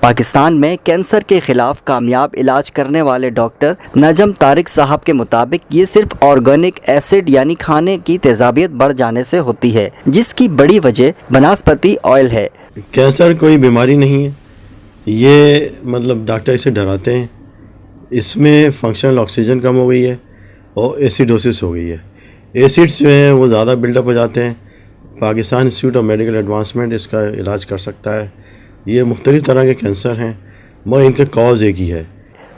پاکستان میں کینسر کے خلاف کامیاب علاج کرنے والے ڈاکٹر نجم طارق صاحب کے مطابق یہ صرف آرگینک ایسڈ یعنی کھانے کی تیزابیت بڑھ جانے سے ہوتی ہے، جس کی بڑی وجہ بناسپتی آئل ہے۔ کینسر کوئی بیماری نہیں ہے، یہ ڈاکٹر اسے ڈراتے ہیں۔ اس میں فنکشنل آکسیجن کم ہو گئی ہے اور ایسیڈوسس ہو گئی ہے۔ ایسڈس جو ہیں وہ زیادہ بلڈ اپ ہو جاتے ہیں۔ Pakistan institute of medical advancement اس کا علاج کر سکتا ہے۔ یہ مختلف طرح کے کینسر ہیں مگر ان کا کاز ایک ہی ہے۔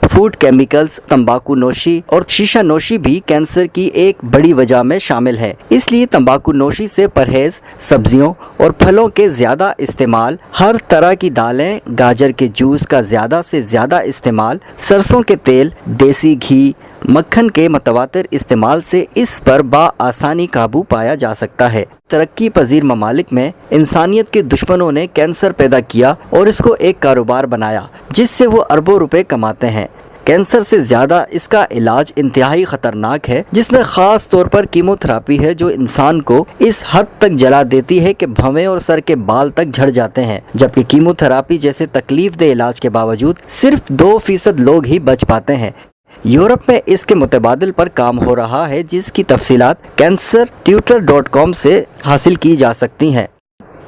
فوڈ کیمیکلز، تمباکو نوشی اور شیشہ نوشی بھی کینسر کی ایک بڑی وجہ میں شامل ہے۔ اس لیے تمباکو نوشی سے پرہیز، سبزیوں اور پھلوں کے زیادہ استعمال، ہر طرح کی دالیں، گاجر کے جوس کا زیادہ سے زیادہ استعمال، سرسوں کے تیل، دیسی گھی، مکھن کے متواتر استعمال سے اس پر بآسانی قابو پایا جا سکتا ہے۔ ترقی پذیر ممالک میں انسانیت کے دشمنوں نے کینسر پیدا کیا اور اس کو ایک کاروبار بنایا جس سے وہ اربوں روپے کماتے ہیں۔ کینسر سے زیادہ اس کا علاج انتہائی خطرناک ہے، جس میں خاص طور پر کیمو تھراپی ہے، جو انسان کو اس حد تک جلا دیتی ہے کہ بھویں اور سر کے بال تک جھڑ جاتے ہیں، جبکہ کیمو تھراپی جیسے تکلیف دہ علاج کے باوجود صرف 2% لوگ ہی بچ پاتے ہیں۔ یورپ میں اس کے متبادل پر کام ہو رہا ہے، جس کی تفصیلات cancertutor.com سے حاصل کی جا سکتی ہیں۔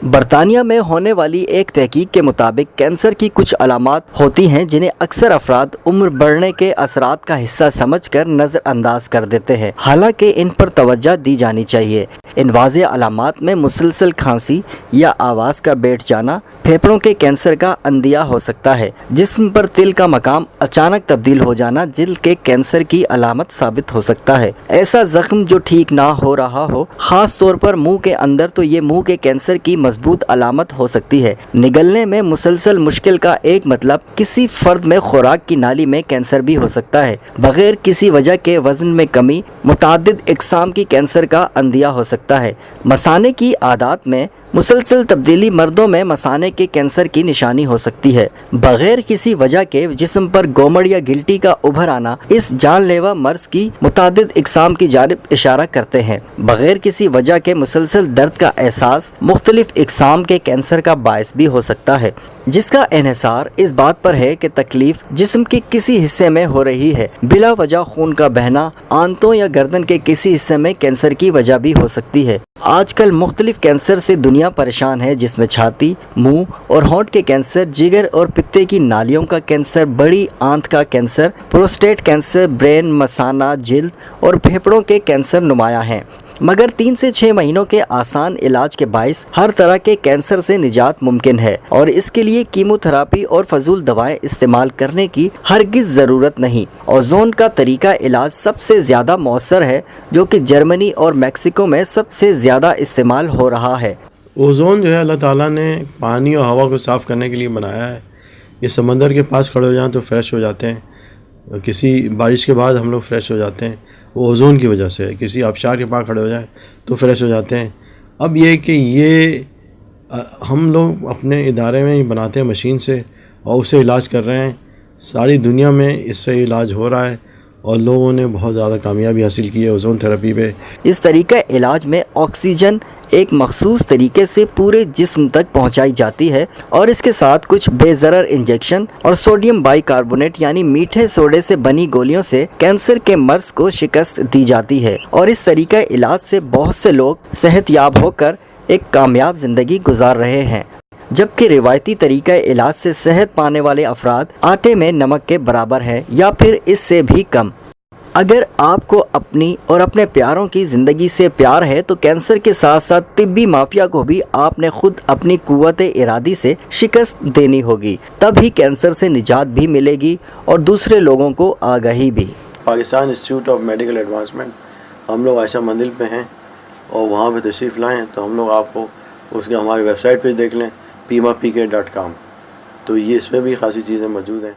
برطانیہ میں ہونے والی ایک تحقیق کے مطابق کینسر کی کچھ علامات ہوتی ہیں جنہیں اکثر افراد عمر بڑھنے کے اثرات کا حصہ سمجھ کر نظر انداز کر دیتے ہیں، حالانکہ ان پر توجہ دی جانی چاہیے۔ ان واضح علامات میں مسلسل کھانسی یا آواز کا بیٹھ جانا، پھیپھڑوں کے کینسر کا اندیہ ہو سکتا ہے، جسم پر تل کا مقام اچانک تبدیل ہو جانا جلد کے کینسر کی علامت ثابت ہو سکتا ہے، ایسا زخم جو ٹھیک نہ ہو رہا ہو، خاص طور پر منہ کے اندر، تو یہ منہ کے کینسر کی مضبوط علامت ہو سکتی ہے۔ نگلنے میں مسلسل مشکل کا ایک مطلب کسی فرد میں خوراک کی نالی میں کینسر بھی ہو سکتا ہے۔ بغیر کسی وجہ کے وزن میں کمی، متعدد اقسام کی کینسر کا اندیہ ہو سکتا ہے۔ مثانے کی عادات میں مسلسل تبدیلی مردوں میں مثانے کے کینسر کی نشانی ہو سکتی ہے۔ بغیر کسی وجہ کے جسم پر گومڑ یا گلٹی کا ابھر آنا اس جان لیوا مرض کی متعدد اقسام کی جانب اشارہ کرتے ہیں۔ بغیر کسی وجہ کے مسلسل درد کا احساس مختلف اقسام کے کینسر کا باعث بھی ہو سکتا ہے، جس کا انحصار اس بات پر ہے کہ تکلیف جسم کے کسی حصے میں ہو رہی ہے۔ بلا وجہ خون کا بہنا آنتوں یا گردن کے کسی حصے میں کینسر کی وجہ بھی ہو سکتی ہے۔ آج کل مختلف کینسر سے دنیا پریشان ہے، جس میں چھاتی، منہ اور ہونٹ کے کینسر، جگر اور پتے کی نالیوں کا کینسر، بڑی آنت کا کینسر، پروسٹیٹ کینسر، برین، مثانہ، جلد اور پھیپھڑوں کے کینسر نمایاں ہیں۔ مگر 3 سے 6 مہینوں کے آسان علاج کے باعث ہر طرح کے کینسر سے نجات ممکن ہے، اور اس کے لیے کیمو تھراپی اور فضول دوائیں استعمال کرنے کی ہرگز ضرورت نہیں۔ اوزون کا طریقہ علاج سب سے زیادہ مؤثر ہے، جو کہ جرمنی اور میکسیکو میں سب سے زیادہ استعمال ہو رہا ہے۔ اوزون جو ہے اللہ تعالیٰ نے پانی اور ہوا کو صاف کرنے کے لیے بنایا ہے۔ یہ سمندر کے پاس کھڑے ہو جائیں تو فریش ہو جاتے ہیں، کسی بارش کے بعد ہم لوگ فریش ہو جاتے ہیں، وہ اوزون کی وجہ سے ہے۔ کسی آبشار کے پاس کھڑے ہو جائیں تو فریش ہو جاتے ہیں۔ اب یہ کہ یہ ہم لوگ اپنے ادارے میں بناتے ہیں مشین سے اور اسے علاج کر رہے ہیں۔ ساری دنیا میں اس سے علاج ہو رہا ہے اور لوگوں نے بہت زیادہ کامیابی حاصل کی ہے اوزون تھراپی پہ۔ اس طریقہ علاج میں آکسیجن ایک مخصوص طریقے سے پورے جسم تک پہنچائی جاتی ہے، اور اس کے ساتھ کچھ بے ضرر انجیکشن اور سوڈیم بائی کاربونیٹ یعنی میٹھے سوڈے سے بنی گولیوں سے کینسر کے مرض کو شکست دی جاتی ہے، اور اس طریقہ علاج سے بہت سے لوگ صحت یاب ہو کر ایک کامیاب زندگی گزار رہے ہیں، جبکہ روایتی طریقہ علاج سے صحت پانے والے افراد آٹے میں نمک کے برابر ہیں یا پھر اس سے بھی کم۔ اگر آپ کو اپنی اور اپنے پیاروں کی زندگی سے پیار ہے تو کینسر کے ساتھ ساتھ طبی مافیا کو بھی آپ نے خود اپنی قوت ارادی سے شکست دینی ہوگی، تب ہی کینسر سے نجات بھی ملے گی اور دوسرے لوگوں کو آگاہی بھی۔ Pakistan institute of medical advancement ہم لوگ عائشہ مندل پہ ہیں اور وہاں پہ تشریف لائیں تو ہم لوگ آپ کو اس کے ہماری ویب سائٹ پہ دیکھ لیں pimapk.com، تو یہ اس میں بھی خاصی چیزیں موجود ہیں۔